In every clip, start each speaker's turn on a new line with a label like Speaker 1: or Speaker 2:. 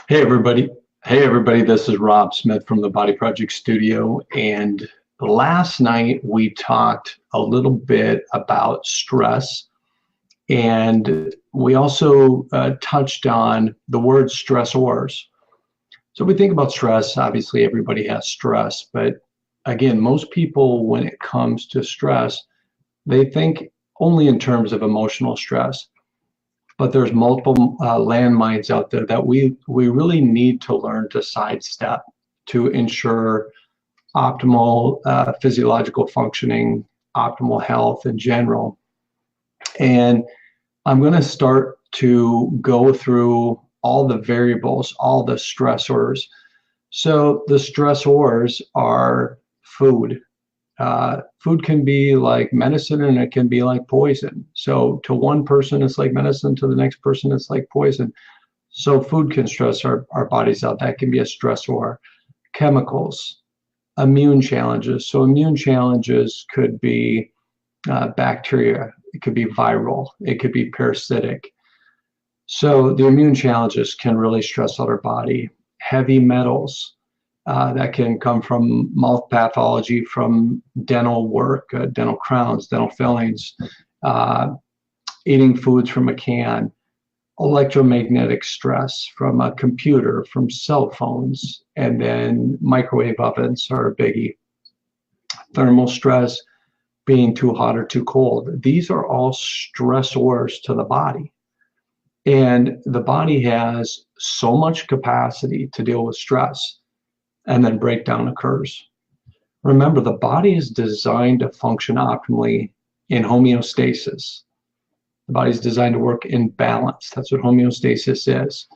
Speaker 1: Hey everybody. Hey everybody, this is Rob Smith from the Body Project Studio. And last night we talked a little bit about stress, and we also touched on the word stressors. So we think about stress, obviously everybody has stress, but again, most people when it comes to stress, they think only in terms of emotional stress, but there's multiple landmines out there that we really need to learn to sidestep to ensure optimal physiological functioning, optimal health in general. And I'm going to start to go through all the variables, all the stressors. So the stressors are food. Food can be like medicine and it can be like poison. So to one person, it's like medicine. To the next person, it's like poison. So food can stress our bodies out. That can be a stressor. Chemicals, immune challenges. So immune challenges could be bacteria. It could be viral. It could be parasitic. So the immune challenges can really stress out our body. Heavy metals, that can come from mouth pathology, from dental work, dental crowns, dental fillings, uh, eating foods from a can, electromagnetic stress from a computer, from cell phones, and then microwave ovens are a biggie. Thermal stress, being too hot or too cold. These are all stressors to the body. And the body has so much capacity to deal with stress, and then breakdown occurs. Remember, the body is designed to function optimally in homeostasis. The body's designed to work in balance. That's what homeostasis is.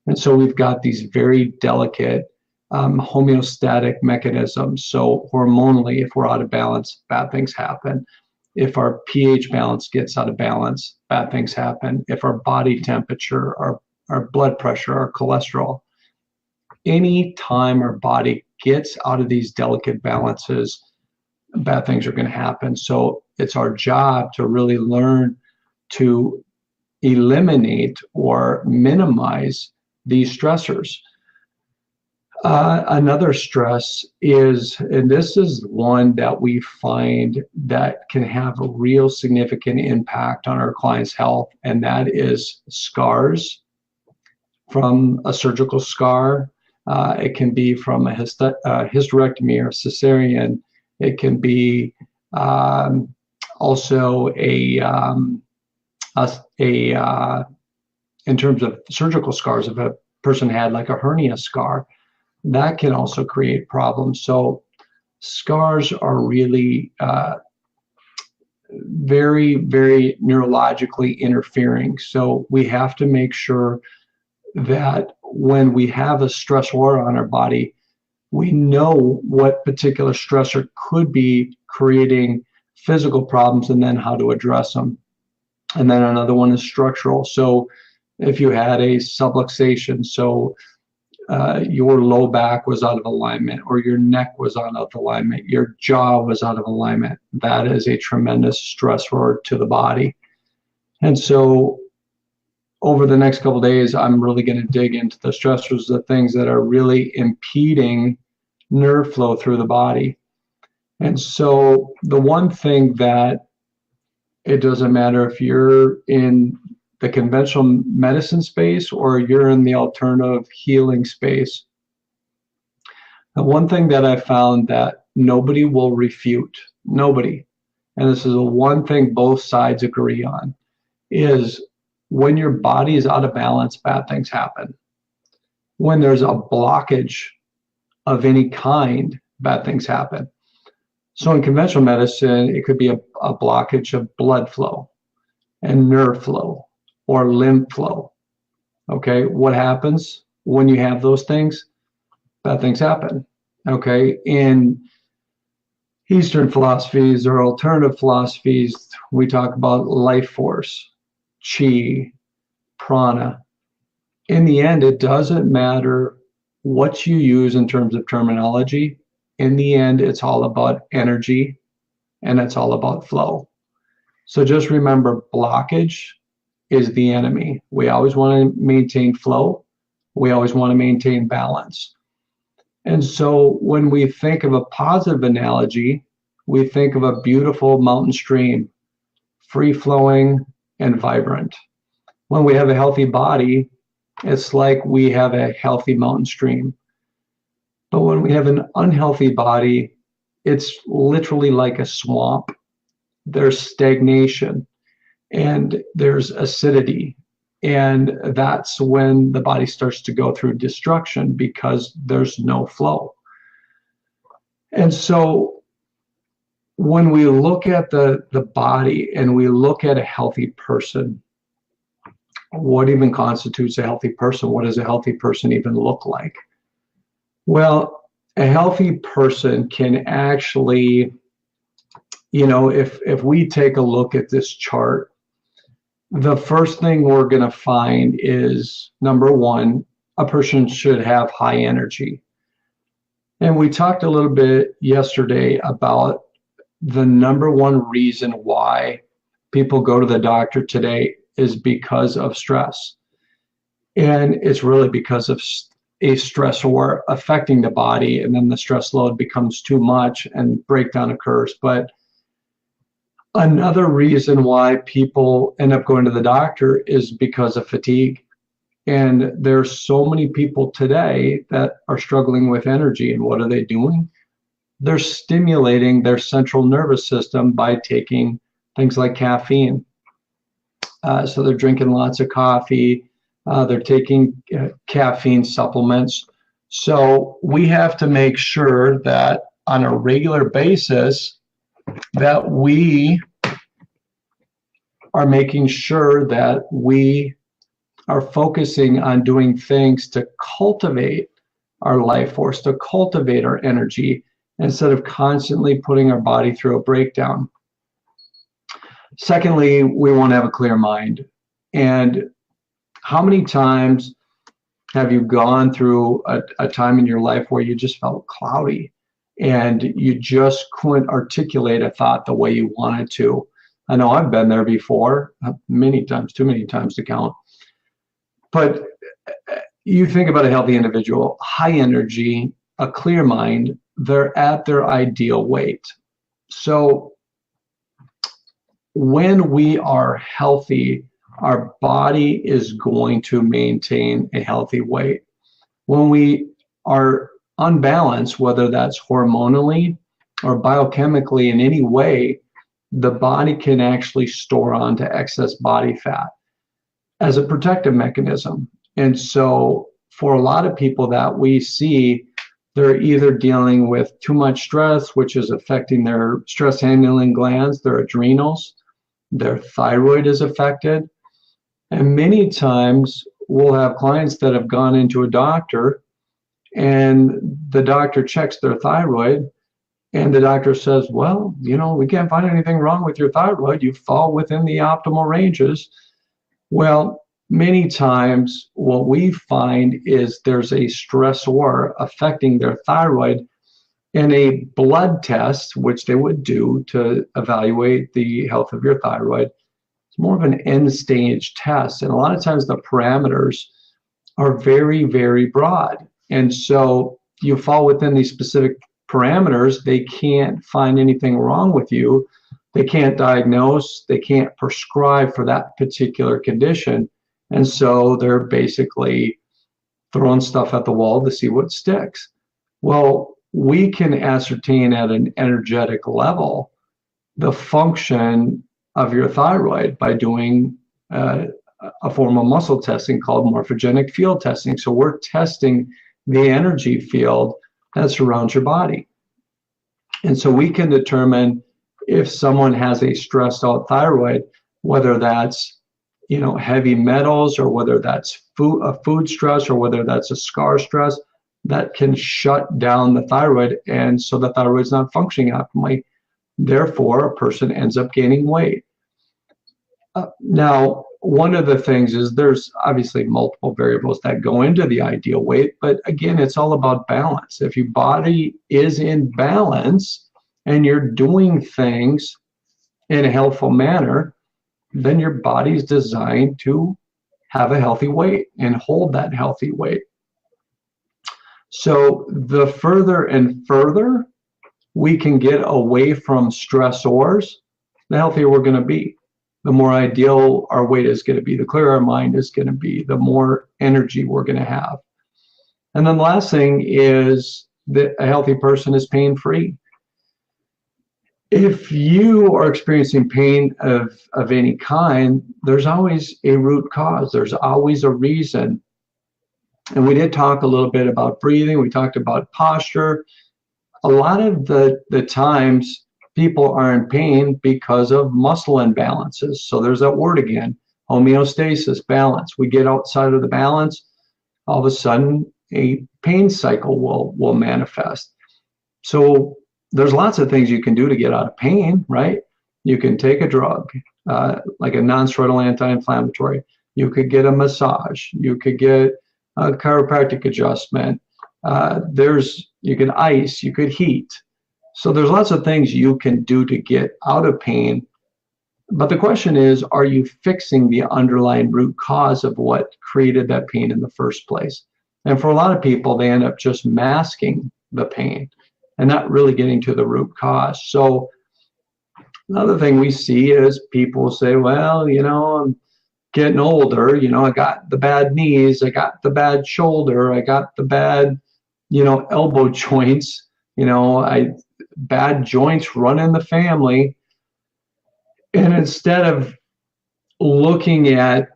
Speaker 1: And so we've got these very delicate homeostatic mechanisms. So hormonally, if we're out of balance, bad things happen. If our pH balance gets out of balance, bad things happen. If our body temperature, our blood pressure, our cholesterol, any time our body gets out of these delicate balances, bad things are going to happen. So it's our job to really learn to eliminate or minimize these stressors. Another stress is, and this is one that we find that can have a real significant impact on our clients' health, and that is scars from a surgical scar. It can be from a hysterectomy or cesarean. It can be also in terms of surgical scars, if a person had like a hernia scar, that can also create problems. So scars are really very, very neurologically interfering. So we have to make sure that when we have a stressor on our body, we know what particular stressor could be creating physical problems and then how to address them. And then another one is structural. So if you had a subluxation, so your low back was out of alignment, or your neck was out of alignment, your jaw was out of alignment, that is a tremendous stressor to the body. And so over the next couple of days, I'm really going to dig into the stressors, the things that are really impeding nerve flow through the body. And so the one thing that it doesn't matter if you're in the conventional medicine space or you're in the alternative healing space, the one thing that I found that nobody will refute, nobody, and this is the one thing both sides agree on, is when your body is out of balance, bad things happen. When there's a blockage of any kind, bad things happen. So in conventional medicine, it could be a blockage of blood flow and nerve flow or lymph flow. Okay, what happens when you have those things? Bad things happen. Okay, in Eastern philosophies or alternative philosophies, we talk about life force, chi, prana. In the end, it doesn't matter what you use in terms of terminology. In the end, it's all about energy and it's all about flow. So just remember, blockage is the enemy. We always want to maintain flow. We always want to maintain balance. And so when we think of a positive analogy, we think of a beautiful mountain stream, free flowing and vibrant. When we have a healthy body, it's like we have a healthy mountain stream. But when we have an unhealthy body, it's literally like a swamp. There's stagnation and there's acidity. And that's when the body starts to go through destruction because there's no flow. And so when we look at the body and we look at a healthy person, what even constitutes a healthy person? What does a healthy person even look like? Well, a healthy person can actually, if we take a look at this chart, the first thing we're going to find is, number one, a person should have high energy. And we talked a little bit yesterday about the number one reason why people go to the doctor today is because of stress. And it's really because of a stressor affecting the body, and then the stress load becomes too much and breakdown occurs. But another reason why people end up going to the doctor is because of fatigue. And there's so many people today that are struggling with energy. And what are they doing? They're stimulating their central nervous system by taking things like caffeine. So they're drinking lots of coffee. They're taking caffeine supplements. So we have to make sure that on a regular basis that we are making sure that we are focusing on doing things to cultivate our life force, to cultivate our energy, instead of constantly putting our body through a breakdown. Secondly, we want to have a clear mind. And how many times have you gone through a time in your life where you just felt cloudy and you just couldn't articulate a thought the way you wanted to? I know I've been there before, many times, too many times to count. But you think about a healthy individual, high energy, a clear mind, they're at their ideal weight. So when we are healthy, our body is going to maintain a healthy weight. When we are unbalanced, whether that's hormonally or biochemically in any way, the body can actually store onto excess body fat as a protective mechanism. And so for a lot of people that we see, they're either dealing with too much stress, which is affecting their stress handling glands, their adrenals, their thyroid is affected. And many times we'll have clients that have gone into a doctor and the doctor checks their thyroid and the doctor says, well, we can't find anything wrong with your thyroid. You fall within the optimal ranges. Well, many times what we find is there's a stressor affecting their thyroid, and a blood test, which they would do to evaluate the health of your thyroid, it's more of an end stage test. And a lot of times the parameters are very, very broad. And so you fall within these specific parameters, they can't find anything wrong with you. They can't diagnose, they can't prescribe for that particular condition. And so they're basically throwing stuff at the wall to see what sticks. Well, we can ascertain at an energetic level the function of your thyroid by doing a form of muscle testing called morphogenic field testing. So we're testing the energy field that surrounds your body. And so we can determine if someone has a stressed out thyroid, whether that's heavy metals, or whether that's food stress, or whether that's a scar stress, that can shut down the thyroid, and so the thyroid's not functioning optimally. Therefore, a person ends up gaining weight. Now, one of the things is there's obviously multiple variables that go into the ideal weight, but again, it's all about balance. If your body is in balance and you're doing things in a healthful manner, then your body's designed to have a healthy weight and hold that healthy weight. So the further and further we can get away from stressors, the healthier we're going to be. The more ideal our weight is going to be, the clearer our mind is going to be, the more energy we're going to have. And then the last thing is that a healthy person is pain-free. If you are experiencing pain of any kind, there's always a root cause. There's always a reason. And we did talk a little bit about breathing. We talked about posture. A lot of the times people are in pain because of muscle imbalances. So there's that word again, homeostasis, balance. We get outside of the balance, all of a sudden a pain cycle will manifest. So there's lots of things you can do to get out of pain, right? You can take a drug, like a non-steroidal anti-inflammatory. You could get a massage. You could get a chiropractic adjustment. You could ice, you could heat. So there's lots of things you can do to get out of pain. But the question is, are you fixing the underlying root cause of what created that pain in the first place? And for a lot of people, they end up just masking the pain and not really getting to the root cause. So another thing we see is people say, well, I'm getting older, I got the bad knees, I got the bad shoulder, I got the bad, elbow joints, bad joints run in the family. And instead of looking at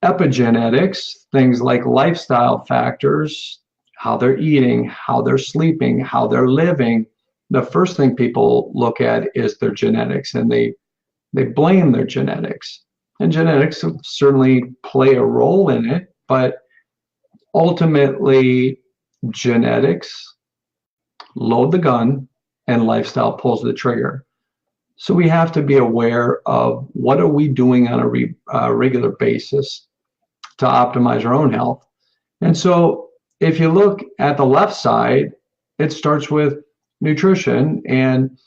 Speaker 1: epigenetics, things like lifestyle factors, how they're eating, how they're sleeping, how they're living, the first thing people look at is their genetics, and they blame their genetics. And genetics certainly play a role in it, but ultimately genetics load the gun and lifestyle pulls the trigger. So we have to be aware of what are we doing on a regular basis to optimize our own health. And so if you look at the left side, it starts with nutrition. And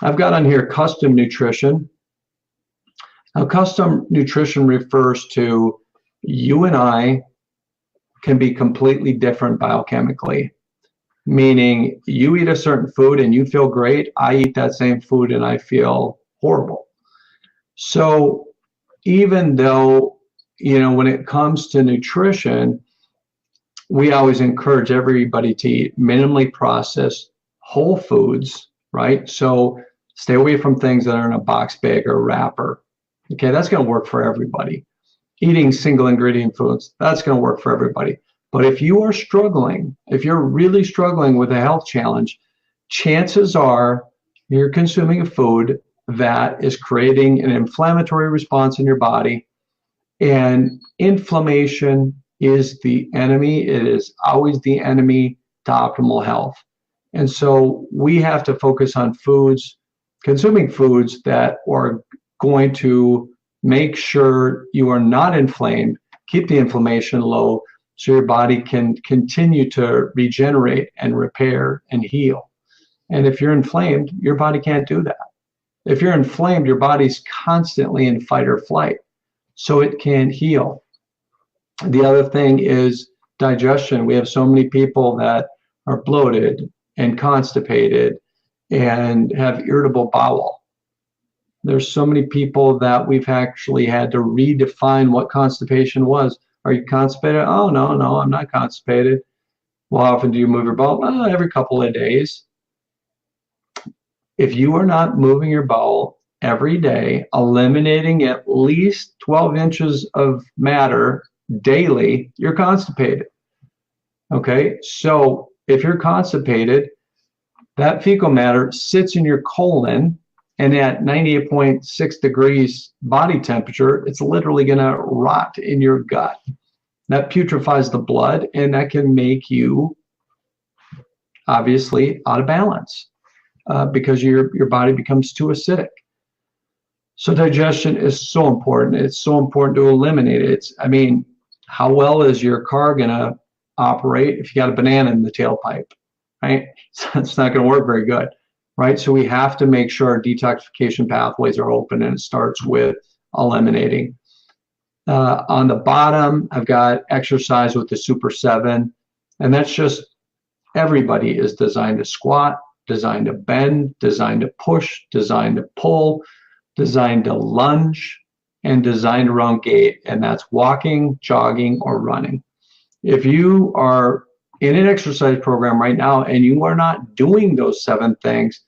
Speaker 1: I've got on here custom nutrition. Now, custom nutrition refers to you and I can be completely different biochemically, meaning you eat a certain food and you feel great. I eat that same food and I feel horrible. So even though, when it comes to nutrition, we always encourage everybody to eat minimally processed whole foods, right? So stay away from things that are in a box bag or wrapper. Okay, that's going to work for everybody. Eating single ingredient foods, that's going to work for everybody. But if you are struggling, if you're really struggling with a health challenge, chances are you're consuming a food that is creating an inflammatory response in your body. And inflammation is the enemy. It is always the enemy to optimal health. And so we have to focus on foods, consuming foods that are going to make sure you are not inflamed, keep the inflammation low so your body can continue to regenerate and repair and heal. And if you're inflamed, your body can't do that. If you're inflamed, your body's constantly in fight or flight, so it can't heal. The other thing is digestion. We have so many people that are bloated and constipated and have irritable bowel. There's so many people that we've actually had to redefine what constipation was. Are you constipated? Oh, no, I'm not constipated. Well, how often do you move your bowel? Oh, every couple of days. If you are not moving your bowel every day, eliminating at least 12 inches of matter daily, you're constipated. Okay, so if you're constipated, that fecal matter sits in your colon, and at 98.6 degrees body temperature, it's literally going to rot in your gut. That putrefies the blood, and that can make you obviously out of balance because your body becomes too acidic. So digestion is so important. It's so important to eliminate it. How well is your car going to operate if you got a banana in the tailpipe, right? So it's not going to work very good. Right, so we have to make sure our detoxification pathways are open, and it starts with eliminating. On the bottom, I've got exercise with the Super 7, and that's just everybody is designed to squat, designed to bend, designed to push, designed to pull, designed to lunge, and designed around gait, and that's walking, jogging, or running. If you are in an exercise program right now and you are not doing those 7 things,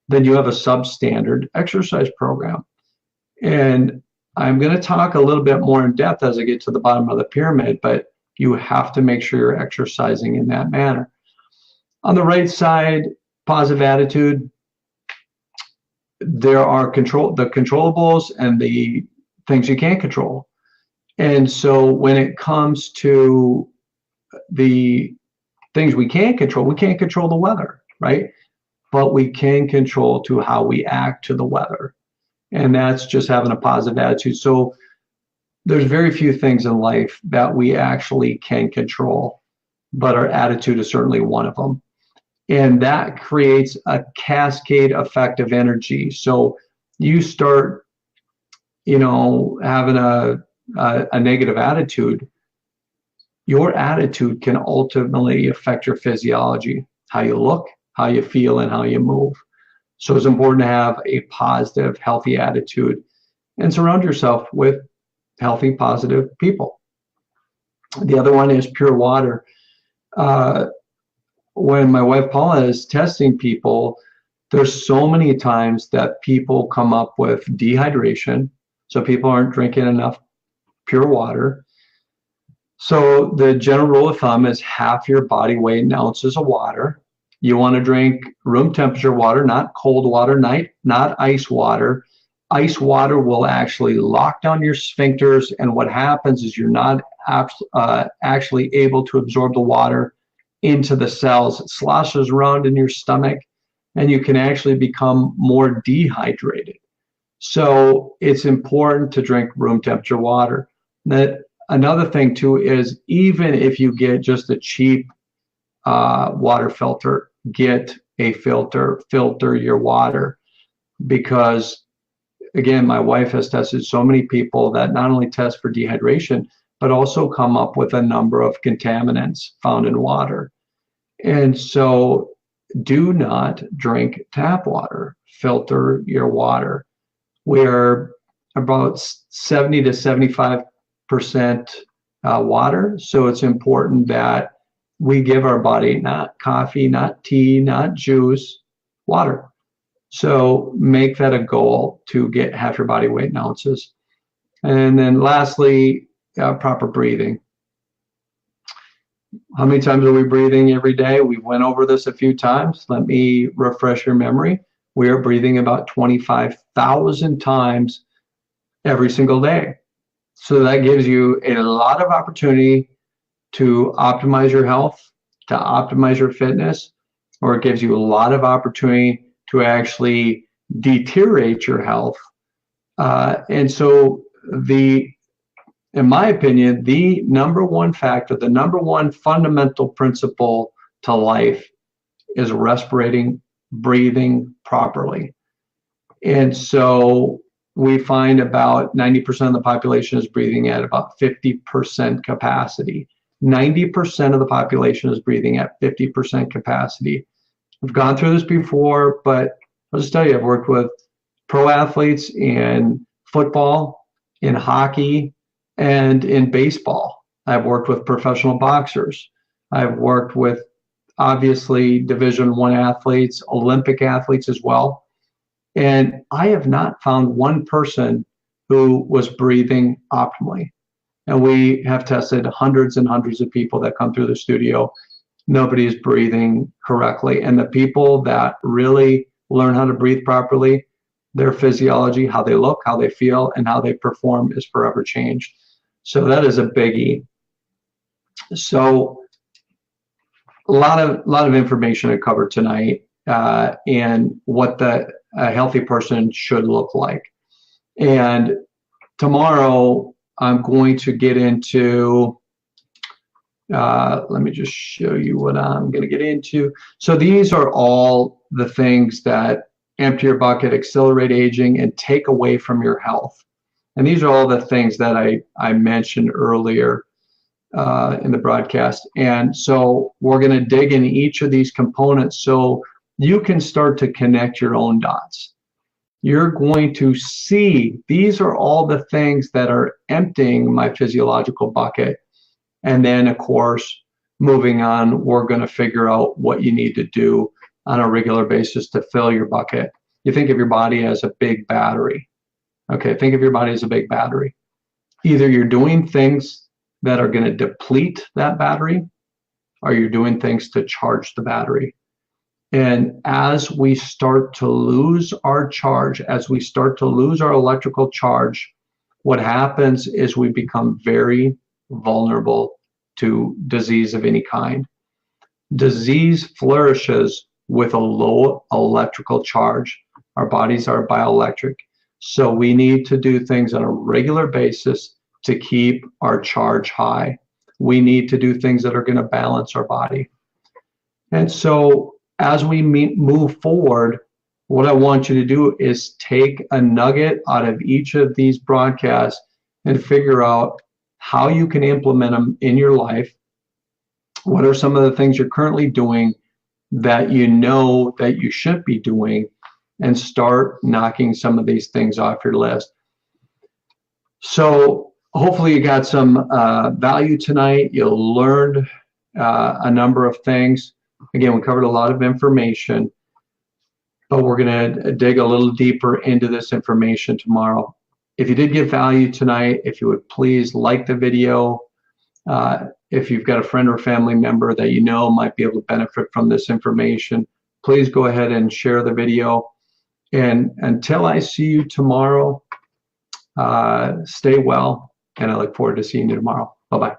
Speaker 1: then you have a substandard exercise program. And I'm going to talk a little bit more in depth as I get to the bottom of the pyramid, but you have to make sure you're exercising in that manner. On the right side, positive attitude, there are the controllables and the things you can't control. And so when it comes to the things we can't control the weather, right? But we can control to how we act to the weather. And that's just having a positive attitude. So there's very few things in life that we actually can control, but our attitude is certainly one of them. And that creates a cascade effect of energy. So you start, having a negative attitude, your attitude can ultimately affect your physiology, how you look, how you feel, and how you move. So it's important to have a positive, healthy attitude and surround yourself with healthy, positive people. The other one is pure water. When my wife Paula is testing people, there's so many times that people come up with dehydration. So people aren't drinking enough pure water. So the general rule of thumb is half your body weight in ounces of water. You want to drink room temperature water, not cold water, not ice water. Ice water will actually lock down your sphincters, and what happens is you're not actually able to absorb the water into the cells. It sloshes around in your stomach, and you can actually become more dehydrated. So it's important to drink room temperature water. Another thing too is, even if you get just a cheap water filter, get a filter your water, because again, my wife has tested so many people that not only test for dehydration, but also come up with a number of contaminants found in water. And so do not drink tap water, filter your water. We're about 70 to 75% water. So it's important that we give our body not coffee, not tea, not juice, water. So make that a goal to get half your body weight in ounces. And then lastly, proper breathing. How many times are we breathing every day? We went over this a few times. Let me refresh your memory. We are breathing about 25,000 times every single day. So that gives you a lot of opportunity to optimize your health, to optimize your fitness, or it gives you a lot of opportunity to actually deteriorate your health. And so in my opinion, the number one factor, the number one fundamental principle to life is respirating, breathing properly. And so we find about 90% of the population is breathing at about 50% capacity. 90% of the population is breathing at 50% capacity. I've gone through this before, but I'll just tell you, I've worked with pro athletes in football, in hockey, and in baseball. I've worked with professional boxers. I've worked with, obviously, Division I athletes, Olympic athletes as well. And I have not found one person who was breathing optimally. And we have tested hundreds and hundreds of people that come through the studio. Nobody is breathing correctly. And the people that really learn how to breathe properly, their physiology, how they look, how they feel, and how they perform is forever changed. So that is a biggie. So a lot of information I covered tonight, and what a healthy person should look like. And tomorrow I'm going to get into, let me just show you what I'm going to get into. So these are all the things that empty your bucket, accelerate aging, and take away from your health. And these are all the things that I mentioned earlier in the broadcast. And so we're going to dig in each of these components so you can start to connect your own dots. You're going to see these are all the things that are emptying my physiological bucket. And then, of course, moving on, we're going to figure out what you need to do on a regular basis to fill your bucket. You think of your body as a big battery. Okay, think of your body as a big battery. Either you're doing things that are going to deplete that battery, or you're doing things to charge the battery. And as we start to lose our charge, as we start to lose our electrical charge, what happens is we become very vulnerable to disease of any kind. Disease flourishes with a low electrical charge. Our bodies are bioelectric. So we need to do things on a regular basis to keep our charge high. We need to do things that are going to balance our body. And so as we move forward, what I want you to do is take a nugget out of each of these broadcasts and figure out how you can implement them in your life. What are some of the things you're currently doing that you know that you should be doing, and start knocking some of these things off your list. So hopefully you got some value tonight. You learned a number of things. Again, we covered a lot of information, but we're going to dig a little deeper into this information tomorrow. If you did get value tonight, if you would please like the video. If you've got a friend or family member that you know might be able to benefit from this information, please go ahead and share the video. And until I see you tomorrow, stay well, and I look forward to seeing you tomorrow. Bye-bye.